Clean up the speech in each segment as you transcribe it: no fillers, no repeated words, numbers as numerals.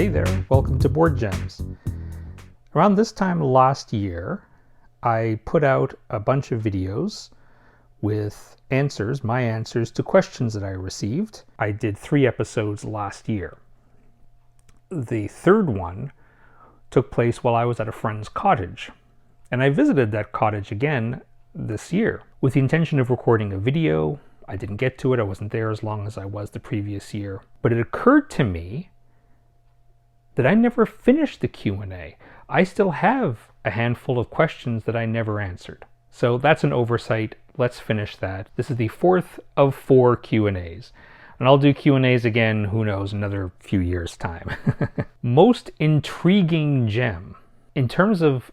Hey there, welcome to Board Gems. Around this time last year, I put out a bunch of videos with answers, my answers to questions that I received. I did 3 episodes last year. The third one took place while I was at a friend's cottage, and I visited that cottage again this year with the intention of recording a video. I didn't get to it, I wasn't there as long as I was the previous year, but it occurred to me that I never finished the Q&A. I still have a handful of questions that I never answered. So that's an oversight. Let's finish that. This is the 4th of 4 Q&As. And I'll do Q&As again, who knows, another few years' time. Most intriguing gem. In terms of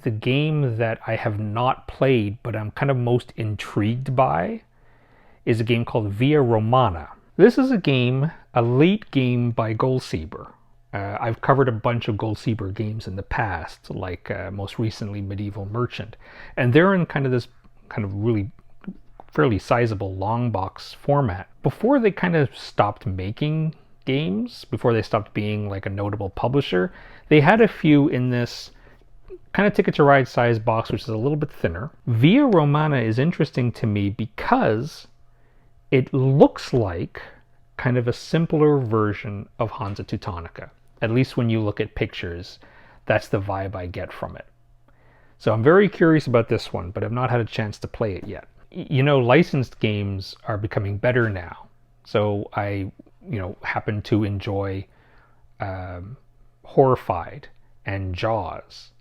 the game that I have not played, but I'm kind of most intrigued by, is a game called Via Romana. This is a late game by Goldsieber. I've covered a bunch of Goldsieber games in the past, like most recently Medieval Merchant, and they're in this really fairly sizable long box format. Before they kind of stopped making games, before they stopped being like a notable publisher, they had a few in this kind of Ticket to Ride size box, which is a little bit thinner. Via Romana is interesting to me because it looks like kind of a simpler version of Hansa Teutonica. At least when you look at pictures, that's the vibe I get from it. So I'm very curious about this one, but I've not had a chance to play it yet. You know, licensed games are becoming better now. So I, happen to enjoy Horrified and Jaws,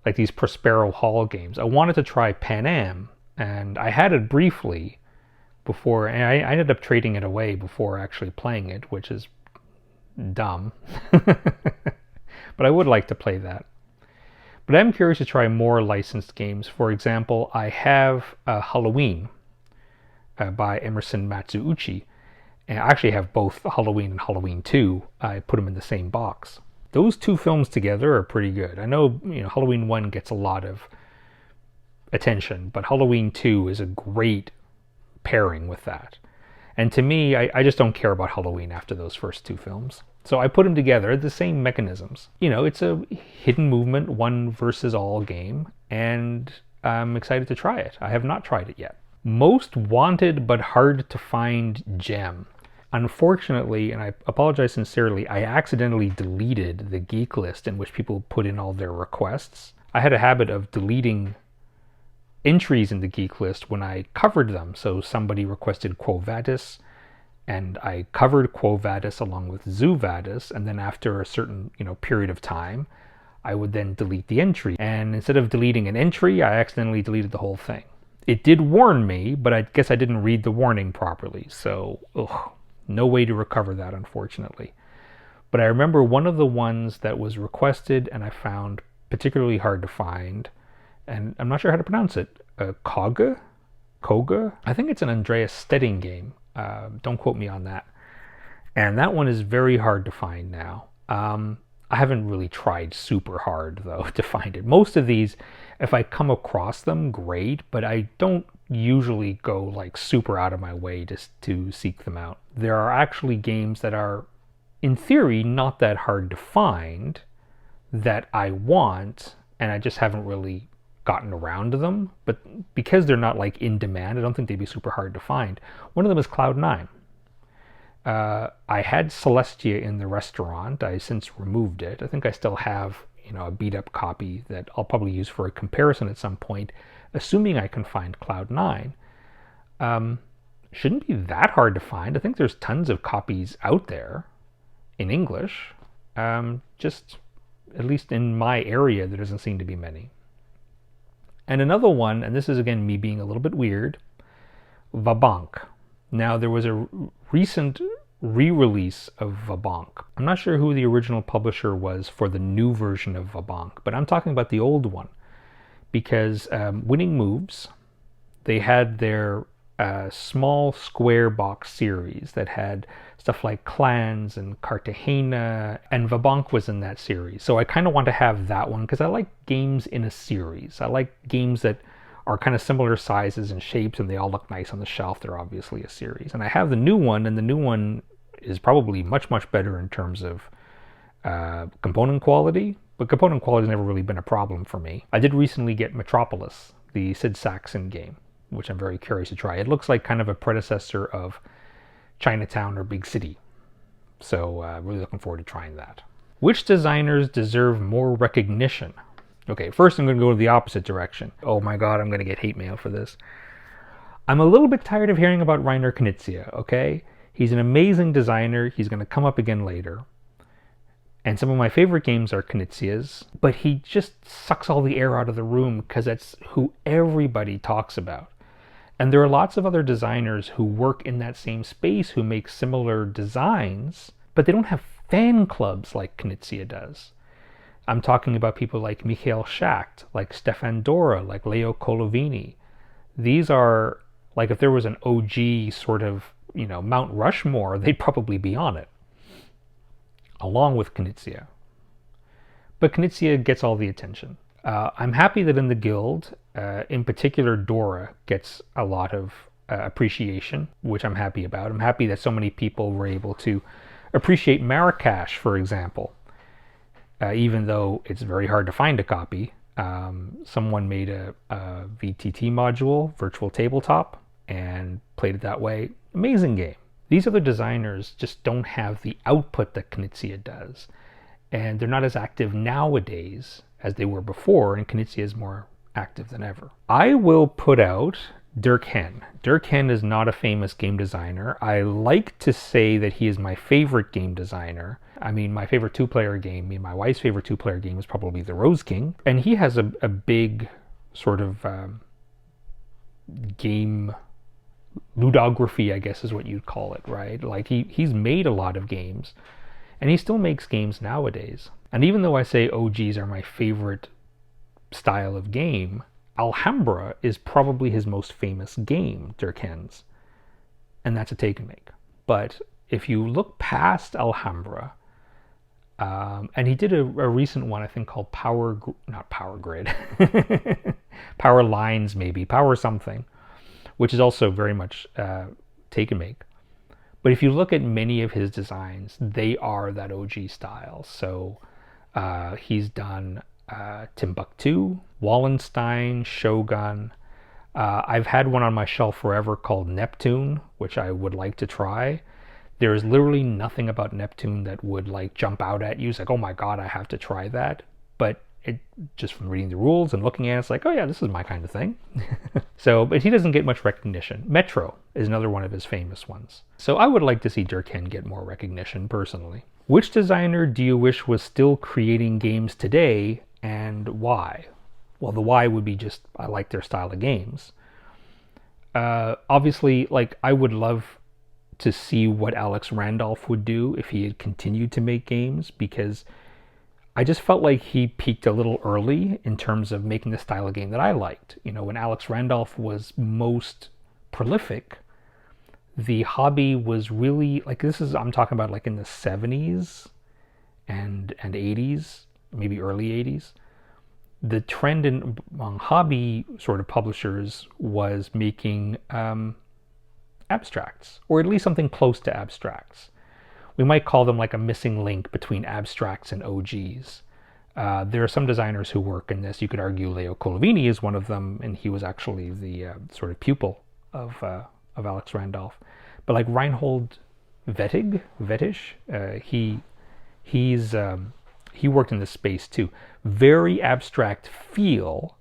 like these Prospero Hall games. I wanted to try Pan Am, and I had it briefly before, and I ended up trading it away before actually playing it, which is dumb. But I would like to play that. But I'm curious to try more licensed games. For example, I have Halloween by Emerson Matsuuchi, and I actually have both Halloween and Halloween 2. I put them in the same box. Those 2 films together are pretty good. I know, Halloween 1 gets a lot of attention, but Halloween 2 is a great pairing with that. And to me, I just don't care about Halloween after those first 2 films. So I put them together, the same mechanisms. It's a hidden movement, one versus all game, and I'm excited to try it. I have not tried it yet. Most wanted but hard to find gem. Unfortunately, and I apologize sincerely, I accidentally deleted the geek list in which people put in all their requests. I had a habit of deleting entries in the geek list when I covered them. So somebody requested Quo Vadis, and I covered Quo Vadis along with Zoo Vadis, and then after a certain period of time, I would then delete the entry. And instead of deleting an entry, I accidentally deleted the whole thing. It did warn me, but I guess I didn't read the warning properly, so no way to recover that, unfortunately. But I remember one of the ones that was requested and I found particularly hard to find, and I'm not sure how to pronounce it. Koga? I think it's an Andreas Stedding game. Don't quote me on that. And that one is very hard to find now. I haven't really tried super hard, though, to find it. Most of these, if I come across them, great, but I don't usually go like super out of my way to seek them out. There are actually games that are, in theory, not that hard to find that I want, and I just haven't really gotten around to them, but because they're not like in demand, I don't think they'd be super hard to find. One of them is Cloud 9. I had Celestia in the restaurant. I since removed it. I think I still have a beat up copy that I'll probably use for a comparison at some point, assuming I can find Cloud 9. Shouldn't be that hard to find. I think there's tons of copies out there in English. Just at least in my area, there doesn't seem to be many. And another one, and this is again me being a little bit weird, Vabank. Now there was a recent re-release of Vabank. I'm not sure who the original publisher was for the new version of Vabank, but I'm talking about the old one, because Winning Moves, they had their small square box series that had stuff like Clans and Cartagena, and Vabank was in that series. So I kind of want to have that one because I like games in a series. I like games that are kind of similar sizes and shapes, and they all look nice on the shelf. They're obviously a series. And I have the new one, and the new one is probably much, much better in terms of Component quality, but component quality has never really been a problem for me. I did recently get Metropolis, the Sid Sackson game, which I'm very curious to try. It looks like kind of a predecessor of Chinatown or Big City. So really looking forward to trying that. Which designers deserve more recognition? Okay, first I'm going to go to the opposite direction. Oh my god, I'm going to get hate mail for this. I'm a little bit tired of hearing about Reiner Knizia, okay? He's an amazing designer. He's going to come up again later. And some of my favorite games are Knizia's, but he just sucks all the air out of the room because that's who everybody talks about. And there are lots of other designers who work in that same space who make similar designs, but they don't have fan clubs like Knizia does. I'm talking about people like Michael Schacht, like Stefan Dora, like Leo Colovini. These are, like, if there was an OG sort of, Mount Rushmore, they'd probably be on it, along with Knizia. But Knizia gets all the attention. I'm happy that in the guild, in particular Dora gets a lot of appreciation, which I'm happy about. I'm happy that so many people were able to appreciate Marrakesh, for example. Even though it's very hard to find a copy, someone made a VTT module, virtual tabletop, and played it that way. Amazing game. These other designers just don't have the output that Knizia does. And they're not as active nowadays as they were before, and Knizia is more active than ever. I will put out Dirk Henn. Dirk Henn is not a famous game designer. I like to say that he is my favorite game designer. I mean, my favorite two-player game, my wife's favorite two-player game is probably The Rose King. And he has a big sort of game ludography, I guess is what you'd call it, right? Like he's made a lot of games, and he still makes games nowadays. And even though I say OGs are my favorite style of game, Alhambra is probably his most famous game, Dirk Henn's, and that's a take and make. But if you look past Alhambra, and he did a recent one, I think called Power Grid, Power Lines maybe, Power something, which is also very much take and make. But if you look at many of his designs, they are that OG style. So he's done Timbuktu, Wallenstein, Shogun. I've had one on my shelf forever called Neptune, which I would like to try. There is literally nothing about Neptune that would like jump out at you. It's like, oh my god, I have to try that. But it just from reading the rules and looking at it, it's like, oh yeah, this is my kind of thing. But he doesn't get much recognition. Metro is another one of his famous ones. So I would like to see Dirk Henn get more recognition personally. Which designer do you wish was still creating games today, and why? Well, the why would be just, I like their style of games. Obviously, like, I would love to see what Alex Randolph would do if he had continued to make games, because I just felt like he peaked a little early in terms of making the style of game that I liked. When Alex Randolph was most prolific, the hobby was really, like, I'm talking about like in the 70s and 80s, maybe early 80s. The trend among hobby sort of publishers was making abstracts, or at least something close to abstracts. We might call them like a missing link between abstracts and OGs. There are some designers who work in this. You could argue Leo Colovini is one of them, and he was actually the sort of pupil of Alex Randolph. But like Reinhold Vettisch, he worked in this space too. Very abstract feel,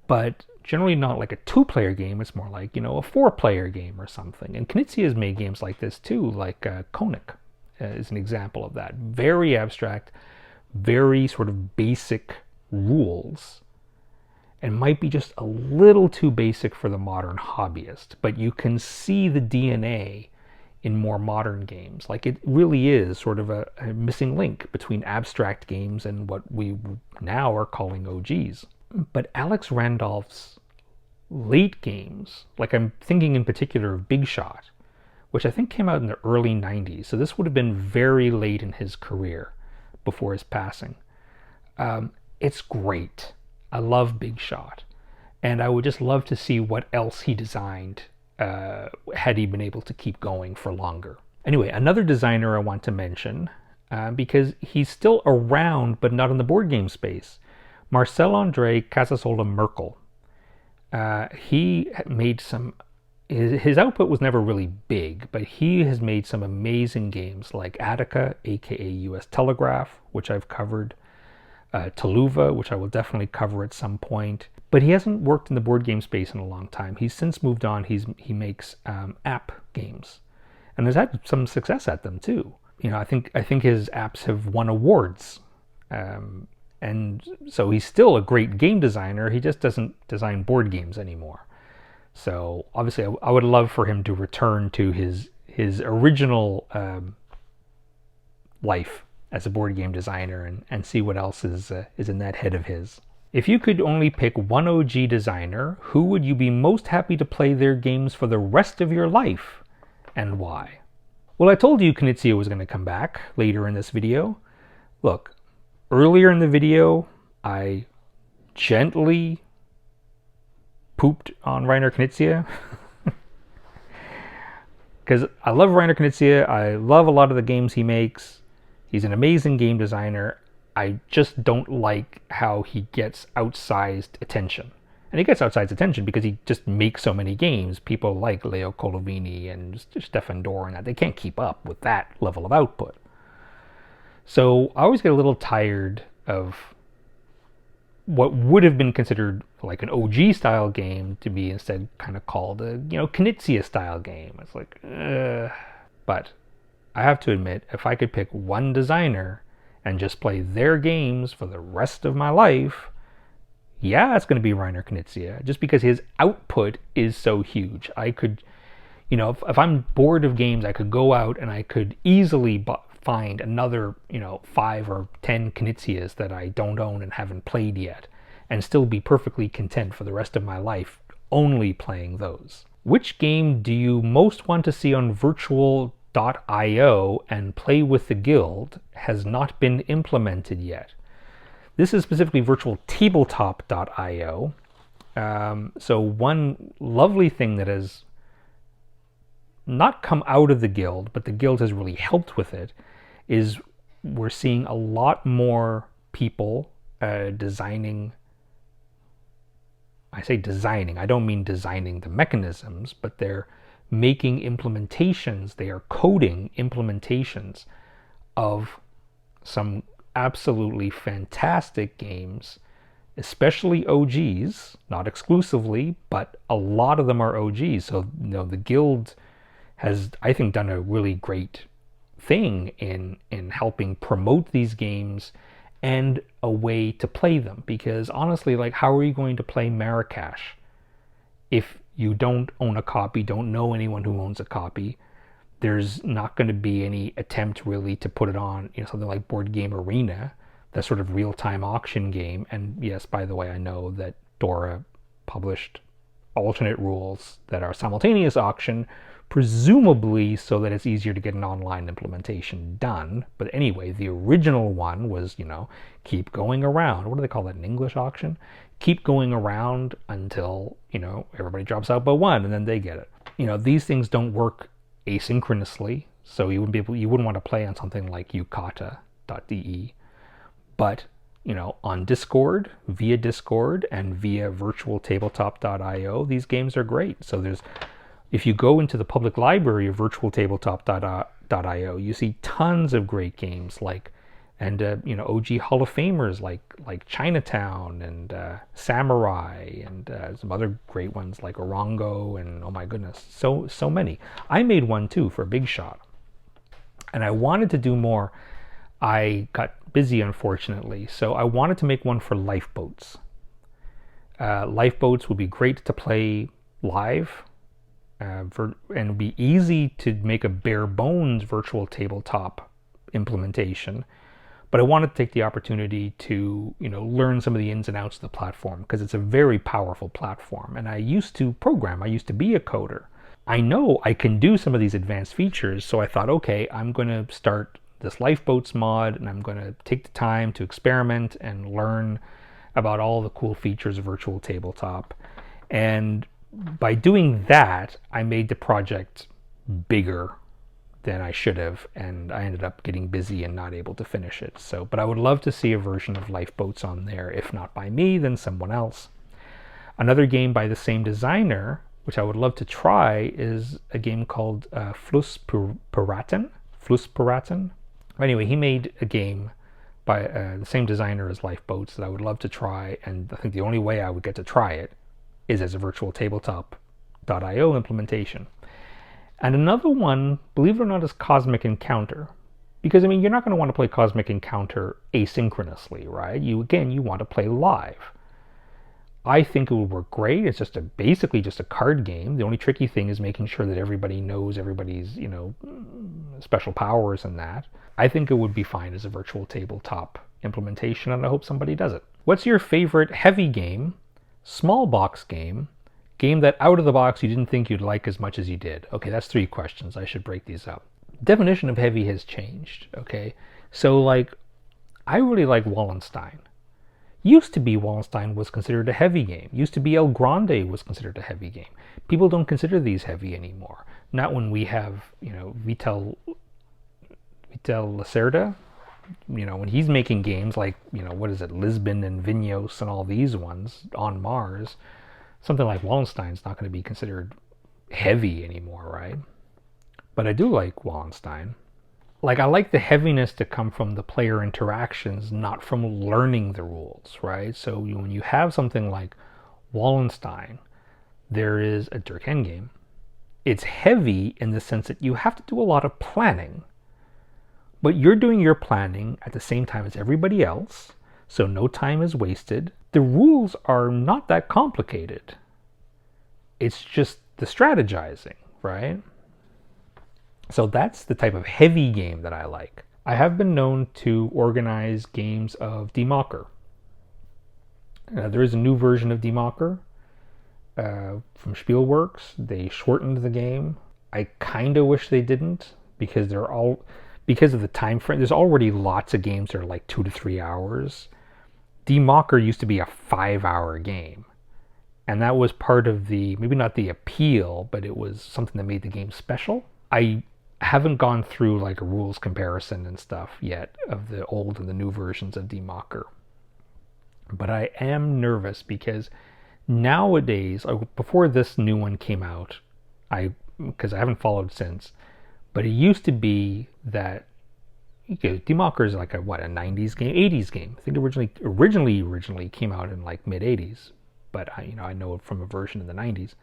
but generally not like a two-player game. It's more like, a four-player game or something. And Knizia has made games like this too, like Konik is an example of that. Very abstract, very sort of basic rules, and might be just a little too basic for the modern hobbyist. But you can see the DNA in more modern games. Like, it really is sort of a missing link between abstract games and what we now are calling OGs. But Alex Randolph's late games, like I'm thinking in particular of Big Shot, which I think came out in the early 90s. So this would have been very late in his career before his passing. It's great. I love Big Shot. And I would just love to see what else he designed had he been able to keep going for longer. Anyway, another designer I want to mention because he's still around, but not in the board game space. Marcel-André Casasola-Merkel. He made some. His output was never really big, but he has made some amazing games like Attica, aka US Telegraph, which I've covered, Tuluva, which I will definitely cover at some point. But he hasn't worked in the board game space in a long time. He's since moved on. He makes app games, and has had some success at them too. I think his apps have won awards, and so he's still a great game designer. He just doesn't design board games anymore. So obviously, I would love for him to return to his original life as a board game designer and see what else is in that head of his. If you could only pick one OG designer, who would you be most happy to play their games for the rest of your life, and why? Well, I told you Knizia was going to come back later in this video. Look, earlier in the video, I gently pooped on Reiner Knizia because I love Reiner Knizia. I love a lot of the games he makes. He's an amazing game designer. I just don't like how he gets outsized attention. And he gets outsized attention because he just makes so many games. People like Leo Colovini and Stefan Dorr and that, they can't keep up with that level of output. So I always get a little tired of what would have been considered like an OG style game to be instead kind of called a, Knizia style game. It's like, But I have to admit, if I could pick one designer and just play their games for the rest of my life, yeah, it's going to be Reiner Knizia, just because his output is so huge. I could, if I'm bored of games, I could go out and I could easily find another, 5 or 10 Knizias that I don't own and haven't played yet, and still be perfectly content for the rest of my life only playing those. Which game do you most want to see on virtual.io and play with the guild has not been implemented yet? This is specifically virtual tabletop.io. So one lovely thing that has not come out of the guild, but the guild has really helped with it, is we're seeing a lot more people designing. I say designing, I don't mean designing the mechanisms, but they're making implementations, they are coding implementations of some absolutely fantastic games, especially OGs, not exclusively, but a lot of them are OGs. So the guild has, I think, done a really great thing in helping promote these games and a way to play them. Because honestly, like, how are you going to play Marrakesh if you don't own a copy, don't know anyone who owns a copy? There's not going to be any attempt really to put it on, something like Board Game Arena, that sort of real-time auction game. And yes, by the way, I know that Dora published alternate rules that are simultaneous auction, presumably so that it's easier to get an online implementation done. But anyway, the original one was, keep going around. What do they call that in English auction? Keep going around until, everybody drops out but one, and then they get it. These things don't work asynchronously, so you wouldn't want to play on something like yukata.de. But, on Discord, via Discord, and via virtualtabletop.io, these games are great. So if you go into the public library of virtualtabletop.io, you see tons of great games OG Hall of Famers like Chinatown and Samurai, and some other great ones like Orongo, and oh my goodness, so many. I made one too for Big Shot, and I wanted to do more. I got busy, unfortunately, so I wanted to make one for Lifeboats. Lifeboats would be great to play live, and it'd be easy to make a bare bones virtual tabletop implementation. But I wanted to take the opportunity to, learn some of the ins and outs of the platform, because it's a very powerful platform. And I used to program. I used to be a coder. I know I can do some of these advanced features, so I thought, okay, I'm going to start this Lifeboats mod, and I'm going to take the time to experiment and learn about all the cool features of virtual tabletop. And by doing that, I made the project bigger than I should have, and I ended up getting busy and not able to finish it. So, but I would love to see a version of Lifeboats on there, if not by me, then someone else. Another game by the same designer, which I would love to try, is a game called Flusspiraten. Anyway, he made a game by the same designer as Lifeboats that I would love to try, and I think the only way I would get to try it is as a virtual tabletop.io implementation. And another one, believe it or not, is Cosmic Encounter. Because, I mean, you're not going to want to play Cosmic Encounter asynchronously, right? You want to play live. I think it would work great. It's just basically just a card game. The only tricky thing is making sure that everybody knows everybody's, special powers and that. I think it would be fine as a virtual tabletop implementation, and I hope somebody does it. What's your favorite heavy game, small box game that out of the box you didn't think you'd like as much as you did? Okay, that's 3 questions. I should break these up. Definition of heavy has changed, okay? So, I really like Wallenstein. Used to be Wallenstein was considered a heavy game. Used to be El Grande was considered a heavy game. People don't consider these heavy anymore. Not when we have, Vital Lacerda, when he's making games like, Lisbon and Vinhos and all these ones on Mars. Something like Wallenstein's not going to be considered heavy anymore, right? But I do like Wallenstein. I like the heaviness to come from the player interactions, not from learning the rules, right? So when you have something like Wallenstein, there is a Dirk game. It's heavy in the sense that you have to do a lot of planning. But you're doing your planning at the same time as everybody else, so no time is wasted. The rules are not that complicated. It's just the strategizing, right? So that's the type of heavy game that I like. I have been known to organize games of Die Macher. There is a new version of Die Macher from Spielworks. They shortened the game. I kind of wish they didn't, because of the time frame. There's already lots of games that are 2 to 3 hours. Die Macher used to be a 5-hour game. And that was part of the, maybe not the appeal, but it was something that made the game special. I haven't gone through a rules comparison and stuff yet of the old and the new versions of Die Macher. But I am nervous because nowadays, before this new one came out, because I haven't followed since, but it used to be that Die Macher is a 90s game, 80s game. I think originally came out in mid 80s, but I know it from a version in the 90s,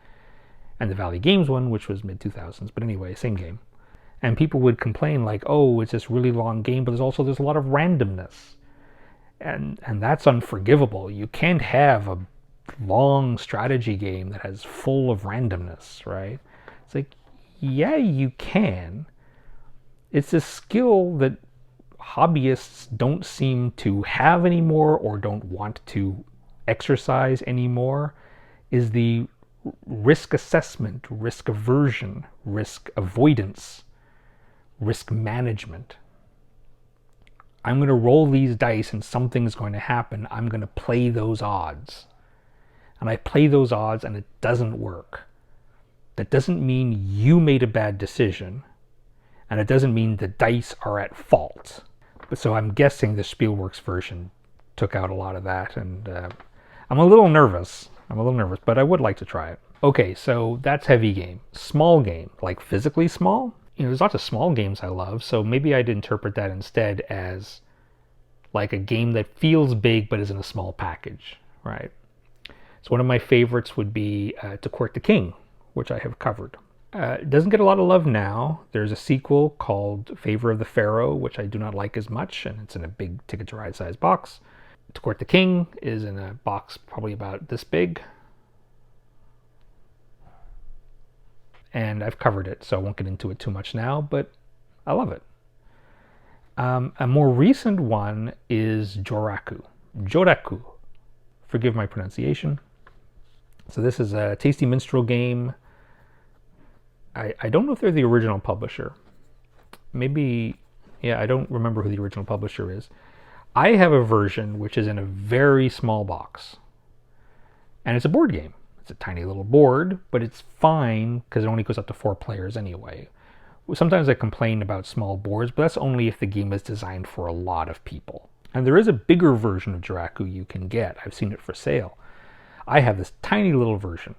and the Valley Games one, which was mid 2000s. But anyway, same game. And people would complain oh, it's this really long game, but there's a lot of randomness, and that's unforgivable. You can't have a long strategy game that has full of randomness, right? It's yeah, you can. It's a skill that hobbyists don't seem to have anymore, or don't want to exercise anymore, is the risk assessment, risk aversion, risk avoidance, risk management. I'm going to roll these dice and something's going to happen. I'm going to play those odds. And I play those odds and it doesn't work. That doesn't mean you made a bad decision. And it doesn't mean the dice are at fault. But so I'm guessing the Spielworks version took out a lot of that. And I'm a little nervous, but I would like to try it. Okay, so that's heavy game. Small game, physically small. There's lots of small games I love, so maybe I'd interpret that instead as a game that feels big but is in a small package, right? So one of my favorites would be To Court the King, which I have covered. It doesn't get a lot of love now. There's a sequel called Favor of the Pharaoh, which I do not like as much, and it's in a big Ticket to Ride size box. To Court the King is in a box probably about this big. And I've covered it, so I won't get into it too much now, but I love it. A more recent one is Joraku. Forgive my pronunciation. So this is a tasty minstrel game. I don't know if they're the original publisher. Maybe, yeah, I don't remember who the original publisher is. I have a version which is in a very small box. And it's a board game. It's a tiny little board, but it's fine because it only goes up to 4 players anyway. Sometimes I complain about small boards, but that's only if the game is designed for a lot of people. And there is a bigger version of Jiraku you can get. I've seen it for sale. I have this tiny little version,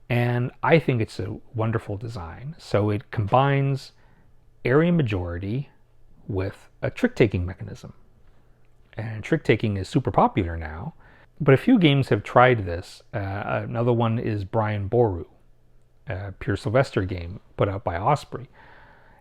and I think it's a wonderful design. So it combines area majority with a trick-taking mechanism. And trick-taking is super popular now, but a few games have tried this. Another one is Brian Boru, a Pure Sylvester game put out by Osprey.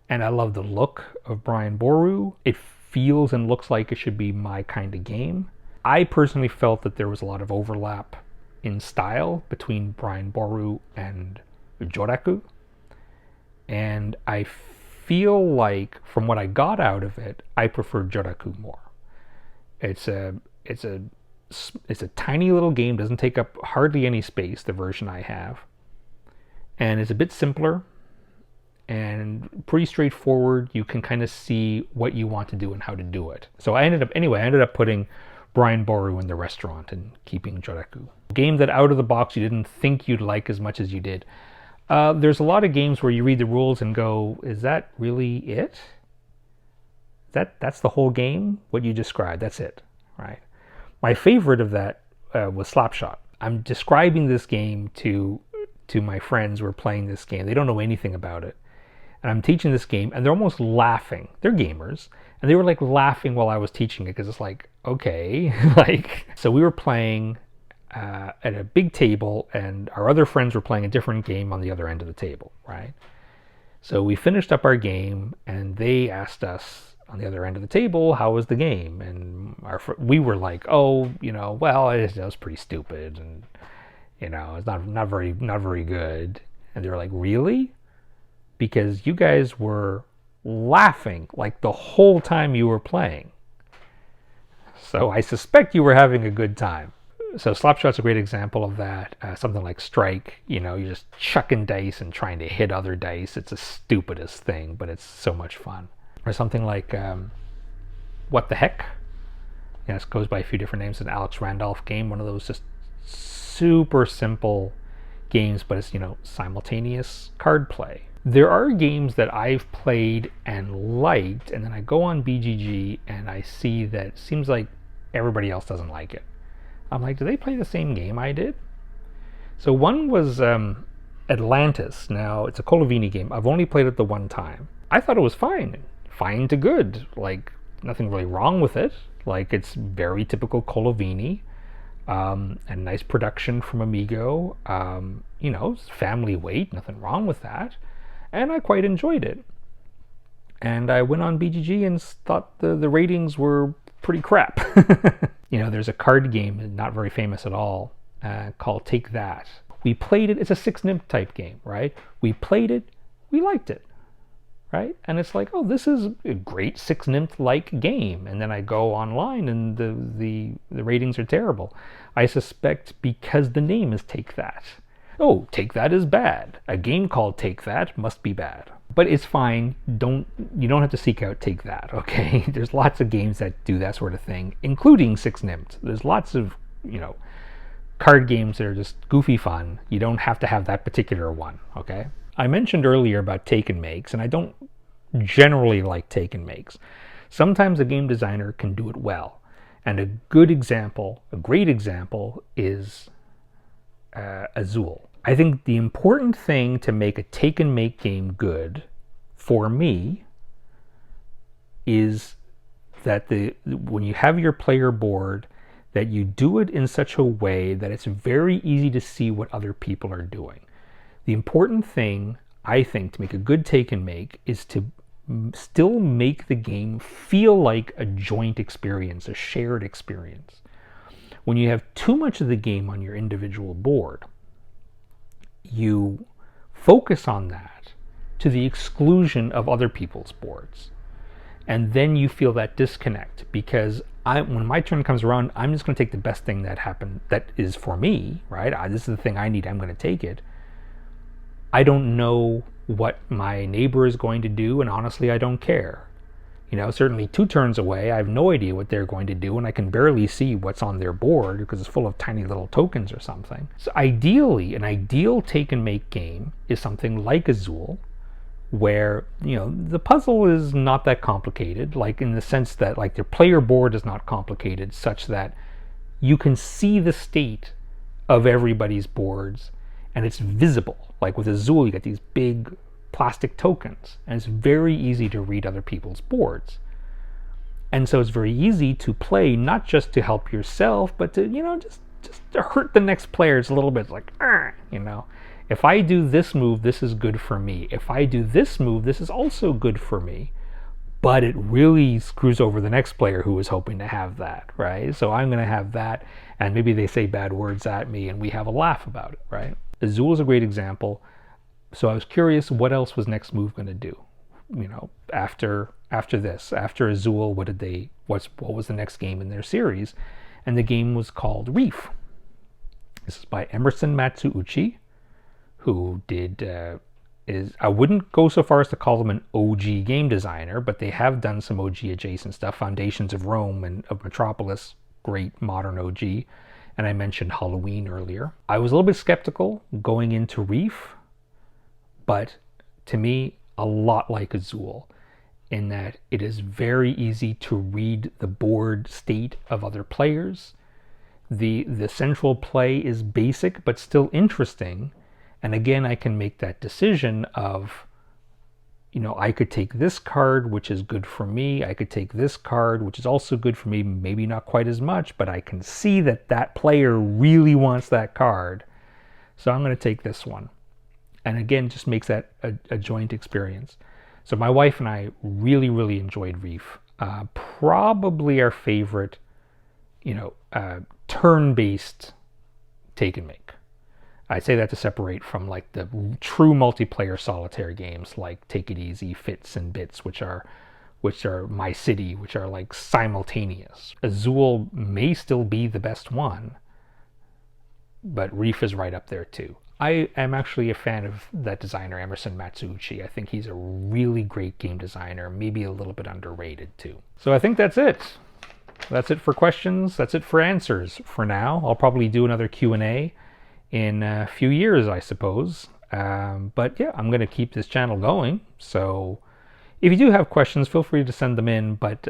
And I love the look of Brian Boru. It feels and looks like it should be my kind of game. I personally felt that there was a lot of overlap in style between Brian Boru and Joraku. And I feel like, from what I got out of it, I prefer Joraku more. It's a tiny little game, doesn't take up hardly any space, the version I have. And it's a bit simpler and pretty straightforward. You can kind of see what you want to do and how to do it. So I ended up putting Brian Boru in the restaurant and keeping Joraku. A game that out of the box you didn't think you'd like as much as you did. There's a lot of games where you read the rules and go, is that really it? That's the whole game? What you described, that's it, right? My favorite of that was Slapshot. I'm describing this game to my friends who are playing this game. They don't know anything about it. And I'm teaching this game, and they're almost laughing. They're gamers. And they were like laughing while I was teaching it, because it's like, okay. So we were playing at a big table, and our other friends were playing a different game on the other end of the table, right? So we finished up our game, and they asked us on the other end of the table, how was the game? And we were like, oh, well, it was pretty stupid, and it's not very good. And they were like, really? Because you guys were laughing like the whole time you were playing. So I suspect you were having a good time. So Slapshot's a great example of that. Something like Strike, you're just chucking dice and trying to hit other dice. It's the stupidest thing, but it's so much fun. Or something like What the Heck? It goes by a few different names. It's an Alex Randolph game, one of those just super simple games, but it's, simultaneous card play. There are games that I've played and liked, and then I go on BGG and I see that it seems like everybody else doesn't like it. I'm like, do they play the same game I did? So one was Atlantis. Now, it's a Colovini game. I've only played it the one time. I thought it was fine to good. Like, nothing really wrong with it. Like, it's very typical Colovini. And nice production from Amigo. It's family weight, nothing wrong with that. And I quite enjoyed it. And I went on BGG and thought the ratings were pretty crap. There's a card game, not very famous at all, called Take That. We played it. It's a 6-nymph type game, right? We played it. We liked it, right? And it's like, oh, this is a great 6-nymph-like game. And then I go online and the ratings are terrible. I suspect because the name is Take That. Oh, Take That is bad. A game called Take That must be bad. But it's fine. You don't have to seek out Take That, okay? There's lots of games that do that sort of thing, including 6-nymph. There's lots of, card games that are just goofy fun. You don't have to have that particular one, okay? I mentioned earlier about take and makes, and I don't generally like take and makes. Sometimes a game designer can do it well. And a great example is Azul. I think the important thing to make a take and make game good, for me, is that when you have your player board, that you do it in such a way that it's very easy to see what other people are doing. The important thing, I think, to make a good take and make is to still make the game feel like a joint experience, a shared experience. When you have too much of the game on your individual board, you focus on that to the exclusion of other people's boards. And then you feel that disconnect, because when my turn comes around, I'm just going to take the best thing that is for me, right? This is the thing I need, I'm going to take it. I don't know what my neighbor is going to do, and honestly, I don't care. Certainly 2 turns away, I have no idea what they're going to do, and I can barely see what's on their board because it's full of tiny little tokens or something. So ideally, an ideal take and make game is something like Azul, where, you know, the puzzle is not that complicated, like in the sense that like their player board is not complicated such that you can see the state of everybody's boards and it's visible. Like with Azul, you get these big plastic tokens and it's very easy to read other people's boards. And so it's very easy to play, not just to help yourself, but to, you know, just to hurt the next players a little bit. Like, you know, if I do this move, this is good for me. If I do this move, this is also good for me. But it really screws over the next player who is hoping to have that, right? So I'm going to have that, and maybe they say bad words at me, and we have a laugh about it, right? Azul is a great example. So I was curious, what else was next move going to do? You know, after this, after Azul, what was the next game in their series? And the game was called Reef. This is by Emerson Matsuuchi, who I wouldn't go so far as to call them an OG game designer, but they have done some OG adjacent stuff. Foundations of Rome and of Metropolis, great modern OG. And I mentioned Halloween earlier. I was a little bit skeptical going into Reef, but to me, a lot like Azul, in that it is very easy to read the board state of other players. The central play is basic, but still interesting. And again, I can make that decision of, you know, I could take this card, which is good for me. I could take this card, which is also good for me. Maybe not quite as much, but I can see that that player really wants that card. So I'm going to take this one. And again, just makes that a joint experience. So my wife and I really, really enjoyed Reef. Probably our favorite, you know, turn-based take and make. I say that to separate from like the true multiplayer solitaire games like Take It Easy, Fits and Bits, which are My City, which are like simultaneous. Azul may still be the best one, but Reef is right up there too. I am actually a fan of that designer, Emerson Matsuuchi. I think he's a really great game designer, maybe a little bit underrated too. So I think that's it. That's it for questions. That's it for answers for now. I'll probably do another Q&A in a few years, I suppose. But yeah, I'm going to keep this channel going. So if you do have questions, feel free to send them in, but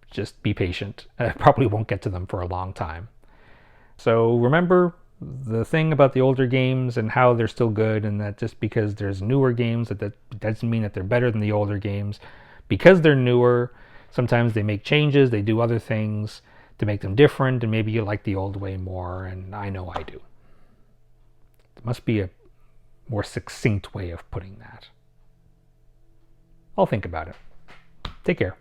just be patient. I probably won't get to them for a long time. So remember, the thing about the older games and how they're still good, and that just because there's newer games, that doesn't mean that they're better than the older games. Because they're newer, sometimes they make changes, they do other things to make them different, and maybe you like the old way more, and I know I do. There must be a more succinct way of putting that. I'll think about it. Take care.